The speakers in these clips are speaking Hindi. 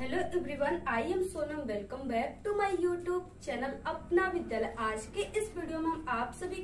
Hello everyone, I am Sonam. Welcome back to my YouTube channel Apna Vidyalaya. आज के इस वीडियो में हम आप सभी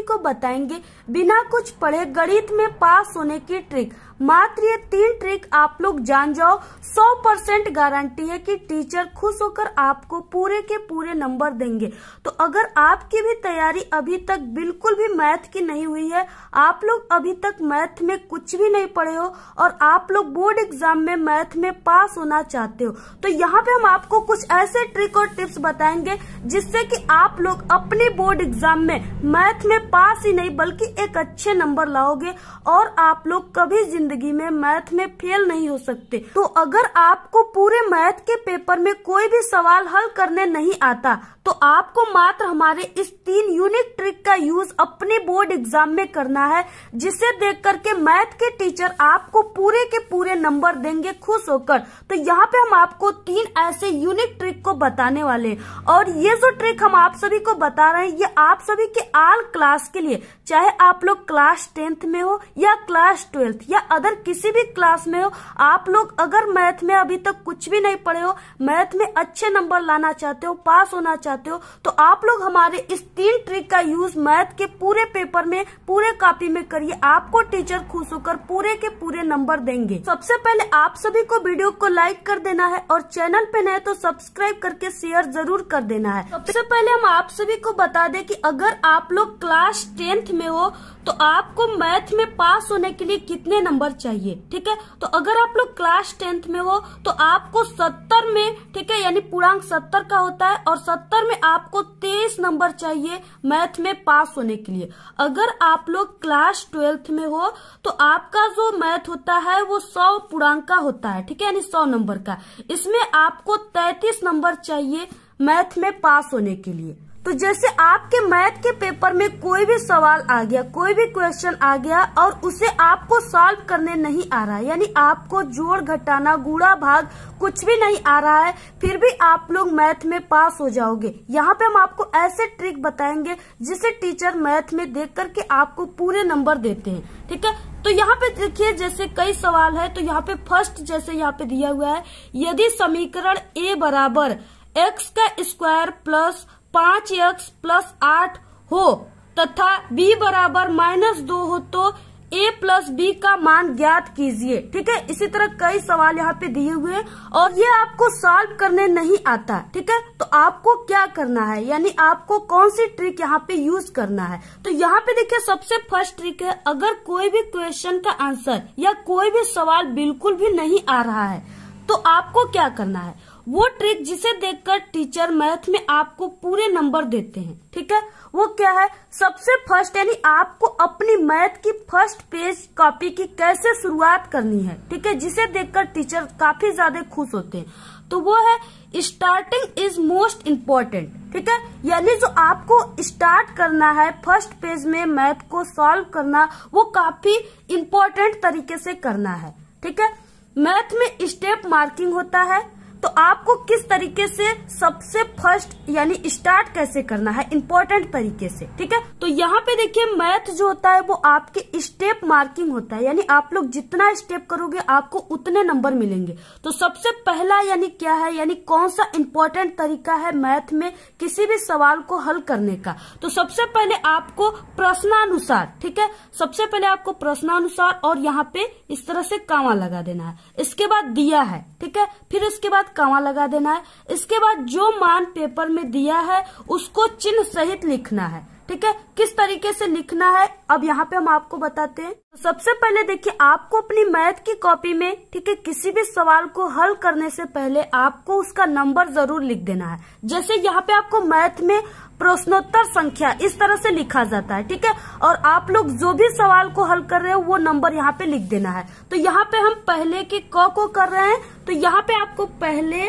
को बताएंगे बिना कुछ पढ़े गणित में पास होने की ट्रिक। मात्र ये 3 ट्रिक आप लोग जान जाओ, 100% गारंटी है कि टीचर खुश होकर आपको पूरे के पूरे नंबर देंगे। तो अगर आपकी भी तैयारी अभी तक बिल्कुल भी मैथ की नहीं हुई है, आप लोग अभी तक मैथ में कुछ भी नहीं पढ़े हो और आप लोग बोर्ड एग्जाम में मैथ में पास होना चाहते हो, तो यहाँ पे हम आपको कुछ ऐसे ट्रिक और टिप्स बताएंगे जिससे कि आप लोग अपने बोर्ड एग्जाम में मैथ में पास ही नहीं बल्कि एक अच्छे नंबर लाओगे और आप लोग कभी जिंदगी में मैथ में फेल नहीं हो सकते। तो अगर आपको पूरे मैथ के पेपर में कोई भी सवाल हल करने नहीं आता तो आपको मात्र हमारे इस 3 यूनिक ट्रिक का यूज अपने बोर्ड एग्जाम में करना है, जिसे देख करके मैथ के टीचर आपको पूरे के पूरे नंबर देंगे खुश होकर। तो यहाँ पे हम आपको 3 ऐसे यूनिक ट्रिक को बताने वाले हैं और ये जो ट्रिक हम आप सभी को बता रहे हैं ये आप सभी के ऑल क्लास के लिए, चाहे आप लोग क्लास 10th में हो या क्लास 12th या अदर किसी भी क्लास में हो, आप लोग अगर मैथ में अभी तक कुछ भी नहीं पढ़े हो, मैथ में अच्छे नंबर लाना चाहते हो, पास होना चाहते हो, तो आप लोग हमारे इस 3 ट्रिक का यूज मैथ के पूरे पेपर में पूरे कॉपी में करिए। आपको टीचर खुश होकर पूरे के पूरे नंबर देंगे। सबसे पहले आप सभी को वीडियो को लाइक कर देना है और चैनल पे नए तो सब्सक्राइब करके शेयर जरूर कर देना है। सबसे पहले हम आप सभी को बता दें कि अगर आप लोग क्लास 10th में हो तो आपको मैथ में पास होने के लिए कितने नंबर चाहिए, ठीक है। तो अगर आप लोग क्लास 10th में हो तो आपको 70 में, ठीक है, यानी पूर्णांक 70 का होता है और 70 में आपको 23 नंबर चाहिए मैथ में पास होने के लिए। अगर आप लोग क्लास 12th में हो तो आपका जो मैथ होता है वो 100 पूर्णांक का होता है, ठीक है, यानी 100 नंबर का। इसमें आपको 33 नंबर चाहिए मैथ में पास होने के लिए। तो जैसे आपके मैथ के पेपर में कोई भी सवाल आ गया, कोई भी क्वेश्चन आ गया और उसे आपको सॉल्व करने नहीं आ रहा है, यानी आपको जोड़ घटाना गुणा भाग कुछ भी नहीं आ रहा है, फिर भी आप लोग मैथ में पास हो जाओगे। यहाँ पे हम आपको ऐसे ट्रिक बताएंगे जिसे टीचर मैथ में देख करके आपको पूरे नंबर देते हैं, ठीक है। तो यहाँ पे देखिए जैसे कई सवाल है, तो यहाँ पे फर्स्ट जैसे यहाँ पे दिया हुआ है, यदि समीकरण a बराबर x का स्क्वायर प्लस 5x प्लस 8 हो तथा b बराबर -2 हो तो a प्लस b का मान ज्ञात कीजिए, ठीक है। इसी तरह कई सवाल यहाँ पे दिए हुए हैं और ये आपको सॉल्व करने नहीं आता, ठीक है। तो आपको क्या करना है, यानी आपको कौन सी ट्रिक यहाँ पे यूज करना है। तो यहाँ पे देखिए सबसे फर्स्ट ट्रिक है, अगर कोई भी क्वेश्चन का आंसर या कोई भी सवाल बिल्कुल भी नहीं आ रहा है तो आपको क्या करना है, वो ट्रिक जिसे देखकर टीचर मैथ में आपको पूरे नंबर देते हैं, ठीक है। वो क्या है, सबसे फर्स्ट यानी आपको अपनी मैथ की फर्स्ट पेज कॉपी की कैसे शुरुआत करनी है, ठीक है, जिसे देखकर टीचर काफी ज्यादा खुश होते हैं। तो वो है स्टार्टिंग इज मोस्ट इम्पोर्टेंट, ठीक है, यानी जो आपको स्टार्ट करना है फर्स्ट पेज में मैथ को सॉल्व करना, वो काफी इम्पोर्टेंट तरीके से करना है, ठीक है। मैथ में स्टेप मार्किंग होता है, तो आपको किस तरीके से सबसे फर्स्ट यानी स्टार्ट कैसे करना है इम्पोर्टेंट तरीके से, ठीक है। तो यहाँ पे देखिए मैथ जो होता है वो आपके स्टेप मार्किंग होता है, यानी आप लोग जितना स्टेप करोगे आपको उतने नंबर मिलेंगे। तो सबसे पहला यानी क्या है, यानी कौन सा इम्पोर्टेंट तरीका है मैथ में किसी भी सवाल को हल करने का। तो सबसे पहले आपको प्रश्नानुसार, ठीक है, सबसे पहले आपको प्रश्नानुसार और यहाँ पे इस तरह से कामा लगा देना है। इसके बाद दिया है, ठीक है, फिर इसके बाद कामा लगा देना है। इसके बाद जो मान पेपर में दिया है उसको चिन्ह सहित लिखना है, ठीक है। किस तरीके से लिखना है अब यहाँ पे हम आपको बताते हैं। तो सबसे पहले देखिए आपको अपनी मैथ की कॉपी में, ठीक है, किसी भी सवाल को हल करने से पहले आपको उसका नंबर जरूर लिख देना है। जैसे यहाँ पे आपको मैथ में प्रश्नोत्तर संख्या इस तरह से लिखा जाता है, ठीक है, और आप लोग जो भी सवाल को हल कर रहे हो वो नंबर यहाँ पे लिख देना है। तो यहाँ पे हम पहले के क को कर रहे हैं, तो यहाँ पे आपको पहले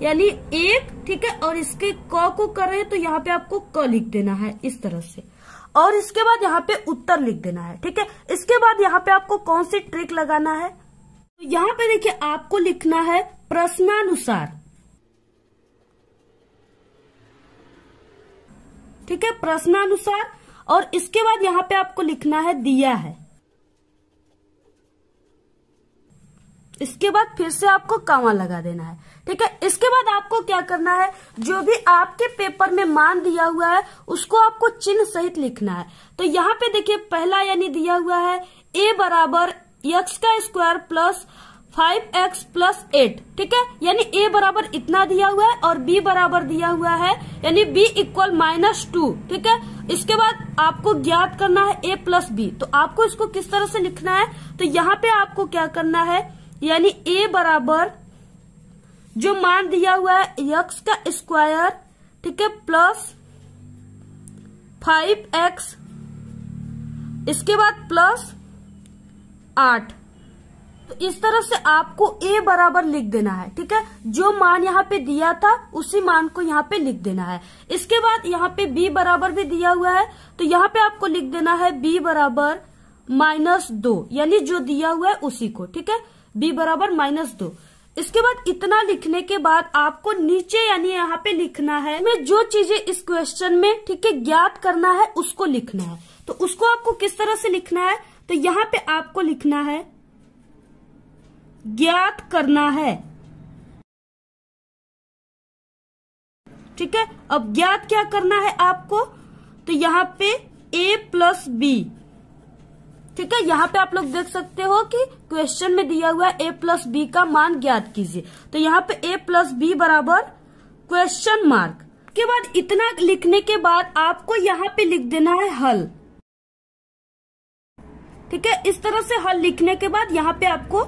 यानी 1, ठीक है, और इसके क को कर रहे हैं तो यहाँ पे आपको क लिख देना है इस तरह से, और इसके बाद यहाँ पे उत्तर लिख देना है, ठीक है। इसके बाद यहाँ पे आपको कौन सी ट्रिक लगाना है, तो यहाँ पे देखिए आपको लिखना है प्रश्नानुसार, ठीक है, प्रश्नानुसार, और इसके बाद यहाँ पे आपको लिखना है दिया है। इसके बाद फिर से आपको कॉमा लगा देना है। ठीक है, इसके बाद आपको क्या करना है, जो भी आपके पेपर में मान दिया हुआ है उसको आपको चिन्ह सहित लिखना है। तो यहाँ पे देखिए पहला यानी दिया हुआ है a बराबर x का स्क्वायर प्लस 5x प्लस 8। ठीक है, यानी a बराबर इतना दिया हुआ है और b बराबर दिया हुआ है यानी b इक्वल -2। ठीक है, इसके बाद आपको ज्ञात करना है a प्लस b। तो आपको इसको किस तरह से लिखना है, तो यहाँ पे आपको क्या करना है, यानी a बराबर जो मान दिया हुआ है x का स्क्वायर, ठीक है, प्लस 5x, इसके बाद प्लस 8। तो इस तरह से आपको a बराबर लिख देना है। ठीक है, जो मान यहाँ पे दिया था उसी मान को यहाँ पे लिख देना है। इसके बाद यहाँ पे b बराबर भी दिया हुआ है, तो यहाँ पे आपको लिख देना है b बराबर -2, यानी जो दिया हुआ है उसी को। ठीक है, b बराबर -2। इसके बाद इतना लिखने के बाद आपको नीचे यानी यहाँ पे लिखना है में जो चीजें इस क्वेश्चन में, ठीक है, ज्ञात करना है उसको लिखना है। तो उसको आपको किस तरह से लिखना है, तो यहाँ पे आपको लिखना है ज्ञात करना है। ठीक है, अब ज्ञात क्या करना है आपको, तो यहाँ पे a प्लस बी। ठीक है, यहाँ पे आप लोग देख सकते हो कि क्वेश्चन में दिया हुआ है a प्लस बी का मान ज्ञात कीजिए। तो यहाँ पे a प्लस बी बराबर क्वेश्चन मार्क। के बाद इतना लिखने के बाद आपको यहाँ पे लिख देना है हल। ठीक है, इस तरह से हल लिखने के बाद यहाँ पे आपको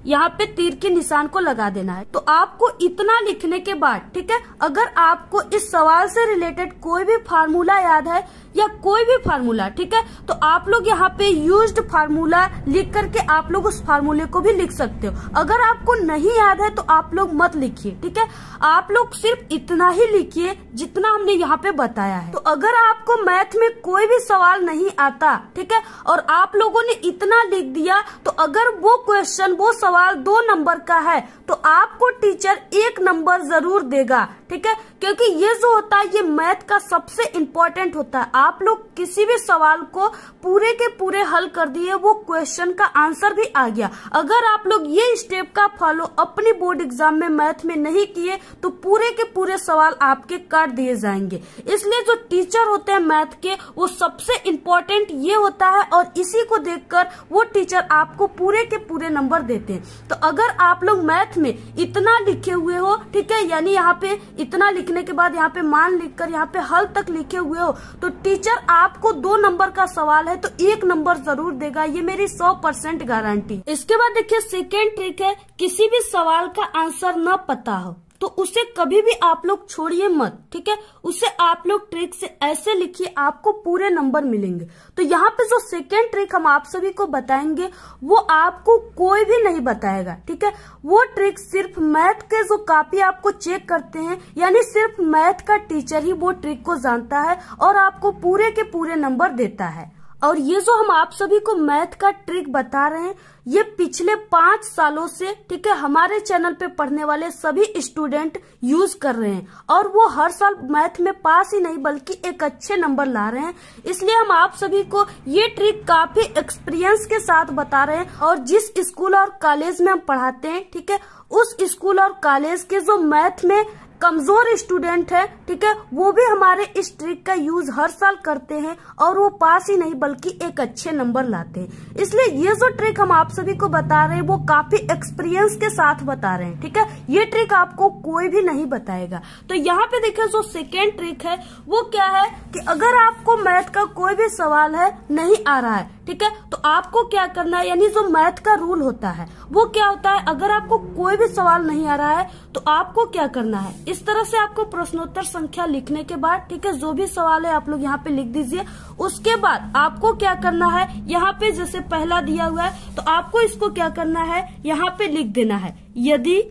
यहाँ पे तीर के निशान को लगा देना है। तो आपको इतना लिखने के बाद, ठीक है, अगर आपको इस सवाल से रिलेटेड कोई भी फार्मूला याद है या कोई भी फार्मूला, ठीक है, तो आप लोग यहाँ पे यूज्ड फार्मूला लिख करके आप लोग उस फार्मूले को भी लिख सकते हो। अगर आपको नहीं याद है तो आप लोग मत लिखिए। ठीक है, आप लोग सिर्फ इतना ही लिखिए जितना हमने यहाँ पे बताया है। तो अगर आपको मैथ में कोई भी सवाल नहीं आता, ठीक है, और आप लोगों ने इतना लिख दिया, तो अगर वो क्वेश्चन, वो सवाल 2 नंबर का है तो आपको टीचर 1 नंबर जरूर देगा। ठीक है, क्योंकि ये जो होता है ये मैथ का सबसे इम्पोर्टेंट होता है। आप लोग किसी भी सवाल को पूरे के पूरे हल कर दिए, वो क्वेश्चन का आंसर भी आ गया। अगर आप लोग ये स्टेप का फॉलो अपनी बोर्ड एग्जाम में मैथ में नहीं किए तो पूरे के पूरे सवाल आपके काट दिए जाएंगे। इसलिए जो टीचर होते हैं मैथ के, वो सबसे इम्पोर्टेंट ये होता है और इसी को देखकर वो टीचर आपको पूरे के पूरे नंबर देते हैं। तो अगर आप लोग मैथ में इतना लिखे हुए हो, ठीक है, यानी यहाँ पे इतना लिखने के बाद यहाँ पे मान लिखकर यहाँ पे हल तक लिखे हुए हो, तो टीचर आपको 2 नंबर का सवाल है तो 1 नंबर जरूर देगा। ये मेरी 100% गारंटी। इसके बाद देखिए सेकेंड ट्रिक है, किसी भी सवाल का आंसर न पता हो तो उसे कभी भी आप लोग छोड़िए मत। ठीक है, उसे आप लोग ट्रिक से ऐसे लिखिए, आपको पूरे नंबर मिलेंगे। तो यहाँ पे जो सेकेंड ट्रिक हम आप सभी को बताएंगे वो आपको कोई भी नहीं बताएगा। ठीक है, वो ट्रिक सिर्फ मैथ के जो कॉपी आपको चेक करते हैं, यानी सिर्फ मैथ का टीचर ही वो ट्रिक को जानता है और आपको पूरे के पूरे नंबर देता है। और ये जो हम आप सभी को मैथ का ट्रिक बता रहे हैं, ये पिछले 5 सालों से, ठीक है, हमारे चैनल पे पढ़ने वाले सभी स्टूडेंट यूज कर रहे हैं और वो हर साल मैथ में पास ही नहीं बल्कि एक अच्छे नंबर ला रहे हैं। इसलिए हम आप सभी को ये ट्रिक काफी एक्सपीरियंस के साथ बता रहे हैं। और जिस स्कूल और कॉलेज में हम पढ़ाते हैं, ठीक है, उस स्कूल और कॉलेज के जो मैथ में कमजोर स्टूडेंट है, ठीक है, वो भी हमारे इस ट्रिक का यूज हर साल करते हैं और वो पास ही नहीं बल्कि एक अच्छे नंबर लाते हैं। इसलिए ये जो ट्रिक हम आप सभी को बता रहे हैं वो काफी एक्सपीरियंस के साथ बता रहे हैं। ठीक है, ये ट्रिक आपको कोई भी नहीं बताएगा। तो यहाँ पे देखिए जो सेकेंड ट्रिक है वो क्या है कि अगर आपको मैथ का कोई भी सवाल है नहीं आ रहा है, ठीक है, तो आपको क्या करना है, यानी जो मैथ का रूल होता है वो क्या होता है, अगर आपको कोई भी सवाल नहीं आ रहा है तो आपको क्या करना है, इस तरह से आपको प्रश्नोत्तर संख्या लिखने के बाद, ठीक है, जो भी सवाल है आप लोग यहाँ पे लिख दीजिए। उसके बाद आपको क्या करना है, यहाँ पे जैसे पहला दिया हुआ है तो आपको इसको क्या करना है, यहाँ पे लिख देना है, यदि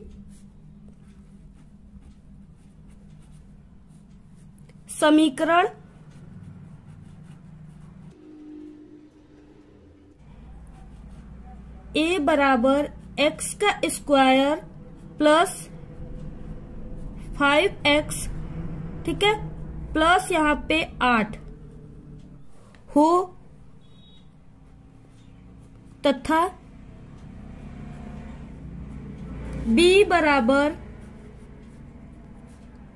समीकरण a बराबर x का स्क्वायर प्लस 5x, ठीक है, प्लस यहाँ पे 8 हो तथा b बराबर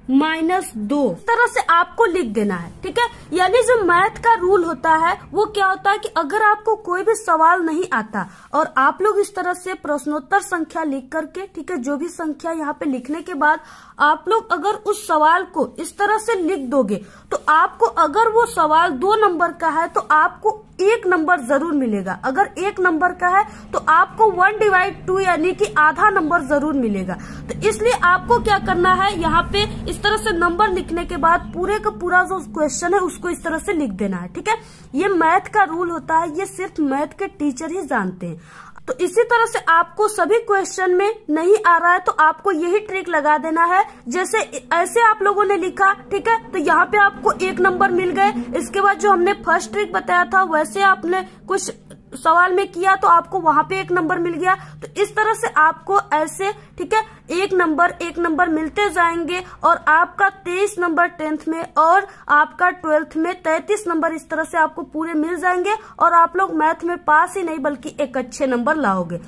-2 इस तरह से आपको लिख देना है। ठीक है, यानी जो मैथ का रूल होता है वो क्या होता है कि अगर आपको कोई भी सवाल नहीं आता और आप लोग इस तरह से प्रश्नोत्तर संख्या लिख करके, ठीक है, जो भी संख्या यहाँ पे लिखने के बाद आप लोग अगर उस सवाल को इस तरह से लिख दोगे तो आपको, अगर वो सवाल 2 नंबर का है तो आपको 1 नंबर जरूर मिलेगा। अगर 1 नंबर का है तो आपको 1/2 यानी कि आधा नंबर जरूर मिलेगा। तो इसलिए आपको क्या करना है, यहाँ पे इस तरह से नंबर लिखने के बाद पूरे का पूरा जो क्वेश्चन है उसको इस तरह से लिख देना है। ठीक है, ये मैथ का रूल होता है, ये सिर्फ मैथ के टीचर ही जानते हैं। तो इसी तरह से आपको सभी क्वेश्चन में नहीं आ रहा है तो आपको यही ट्रिक लगा देना है। जैसे ऐसे आप लोगों ने लिखा, ठीक है, तो यहाँ पे आपको 1 नंबर मिल गए। इसके बाद जो हमने फर्स्ट ट्रिक बताया था वैसे आपने कुछ सवाल में किया तो आपको वहां पे 1 नंबर मिल गया। तो इस तरह से आपको ऐसे, ठीक है, 1 नंबर मिलते जाएंगे और आपका 23 नंबर 10th में और आपका 12th में 33 नंबर इस तरह से आपको पूरे मिल जाएंगे और आप लोग मैथ में पास ही नहीं बल्कि एक अच्छे नंबर लाओगे।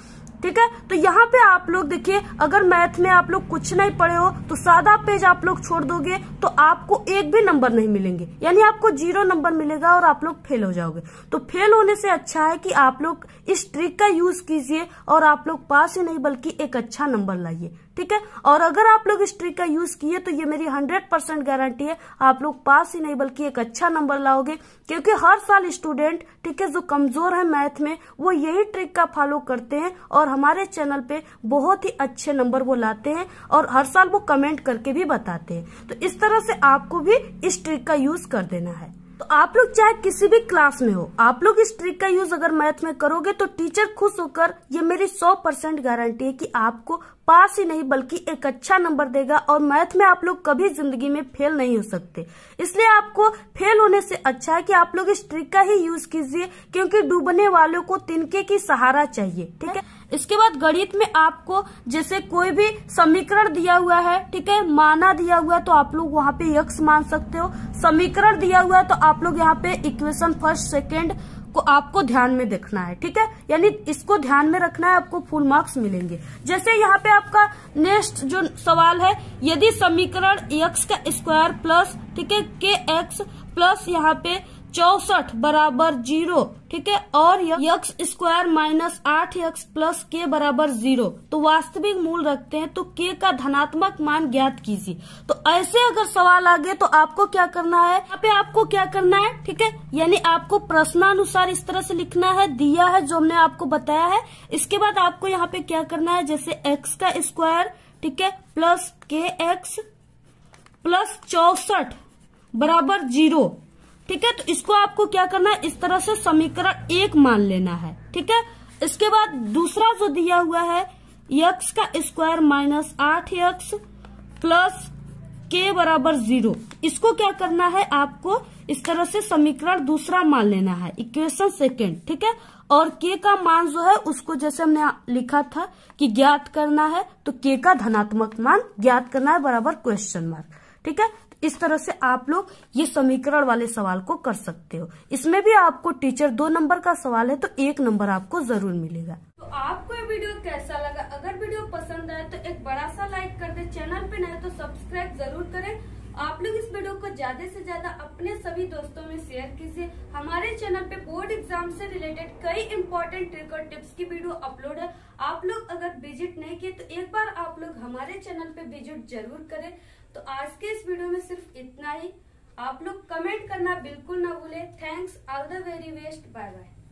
ठीक है, तो यहाँ पे आप लोग देखिए, अगर मैथ में आप लोग कुछ नहीं पढ़े हो तो सादा पेज आप लोग छोड़ दोगे तो आपको 1 भी नंबर नहीं मिलेंगे, यानी आपको 0 नंबर मिलेगा और आप लोग फेल हो जाओगे। तो फेल होने से अच्छा है कि आप लोग इस ट्रिक का यूज कीजिए और आप लोग पास ही नहीं बल्कि एक अच्छा नंबर लाइए। ठीक है, और अगर आप लोग इस ट्रिक का यूज किए तो ये मेरी 100% गारंटी है, आप लोग पास ही नहीं बल्कि एक अच्छा नंबर लाओगे। क्योंकि हर साल स्टूडेंट, ठीक है, जो कमजोर है मैथ में वो यही ट्रिक का फॉलो करते हैं और हमारे चैनल पे बहुत ही अच्छे नंबर वो लाते हैं और हर साल वो कमेंट करके भी बताते हैं। तो इस तरह से आपको भी इस ट्रिक का यूज कर देना है। तो आप लोग चाहे किसी भी क्लास में हो, आप लोग इस ट्रिक का यूज अगर मैथ में करोगे तो टीचर खुश होकर, ये मेरी 100% गारंटी है कि आपको पास ही नहीं बल्कि एक अच्छा नंबर देगा और मैथ में आप लोग कभी जिंदगी में फेल नहीं हो सकते। इसलिए आपको फेल होने से अच्छा है कि आप लोग इस ट्रिक का ही यूज कीजिए, क्योंकि डूबने वालों को तिनके की सहारा चाहिए। ठीक है, इसके बाद गणित में आपको जैसे कोई भी समीकरण दिया हुआ है, ठीक है, माना दिया हुआ है तो आप लोग वहाँ पे x मान सकते हो। समीकरण दिया हुआ है तो आप लोग यहाँ पे इक्वेशन फर्स्ट सेकेंड को आपको ध्यान में देखना है। ठीक है, यानी इसको ध्यान में रखना है, आपको फुल मार्क्स मिलेंगे। जैसे यहाँ पे आपका नेक्स्ट जो सवाल है, यदि समीकरण x का स्क्वायर प्लस, ठीक है, kx प्लस यहाँ पे 64 बराबर 0, ठीक है, और x square minus 8x plus k बराबर 0, तो वास्तविक मूल रखते हैं तो k का धनात्मक मान ज्ञात कीजिए। तो ऐसे अगर सवाल आ गए तो आपको क्या करना है, यहाँ पे आपको क्या करना है, ठीक है, यानी आपको प्रश्नानुसार इस तरह से लिखना है, दिया है जो हमने आपको बताया है। इसके बाद आपको यहाँ पे क्या करना है, जैसे x का स्क्वायर, ठीक है, प्लस kx प्लस 64 बराबर 0, ठीक है, तो इसको आपको क्या करना है, इस तरह से समीकरण 1 मान लेना है। ठीक है, इसके बाद दूसरा जो दिया हुआ है x का square minus 8x plus k बराबर 0, इसको क्या करना है, आपको इस तरह से समीकरण दूसरा मान लेना है, इक्वेशन सेकेंड। ठीक है, और k का मान जो है उसको जैसे हमने लिखा था कि ज्ञात करना है, तो k का धनात्मक मान ज्ञात करना है बराबर क्वेश्चन मार्क। ठीक है, इस तरह से आप लोग ये समीकरण वाले सवाल को कर सकते हो। इसमें भी आपको टीचर 2 नंबर का सवाल है तो 1 नंबर आपको जरूर मिलेगा। तो आपको ये वीडियो कैसा लगा? अगर वीडियो पसंद आए तो एक बड़ा सा लाइक कर दे, चैनल पे नए तो सब्सक्राइब जरूर करें। आप लोग इस वीडियो को ज्यादा से ज्यादा अपने सभी दोस्तों में शेयर कीजिए। हमारे चैनल पे बोर्ड एग्जाम से रिलेटेड कई इंपॉर्टेंट ट्रिक और टिप्स की वीडियो अपलोड है। आप लोग अगर विजिट नहीं किए तो एक बार आप लोग हमारे चैनल पे विजिट जरूर करें। तो आज के इस वीडियो में सिर्फ इतना ही। आप लोग कमेंट करना बिल्कुल ना भूले। Thanks, all the very best, bye bye.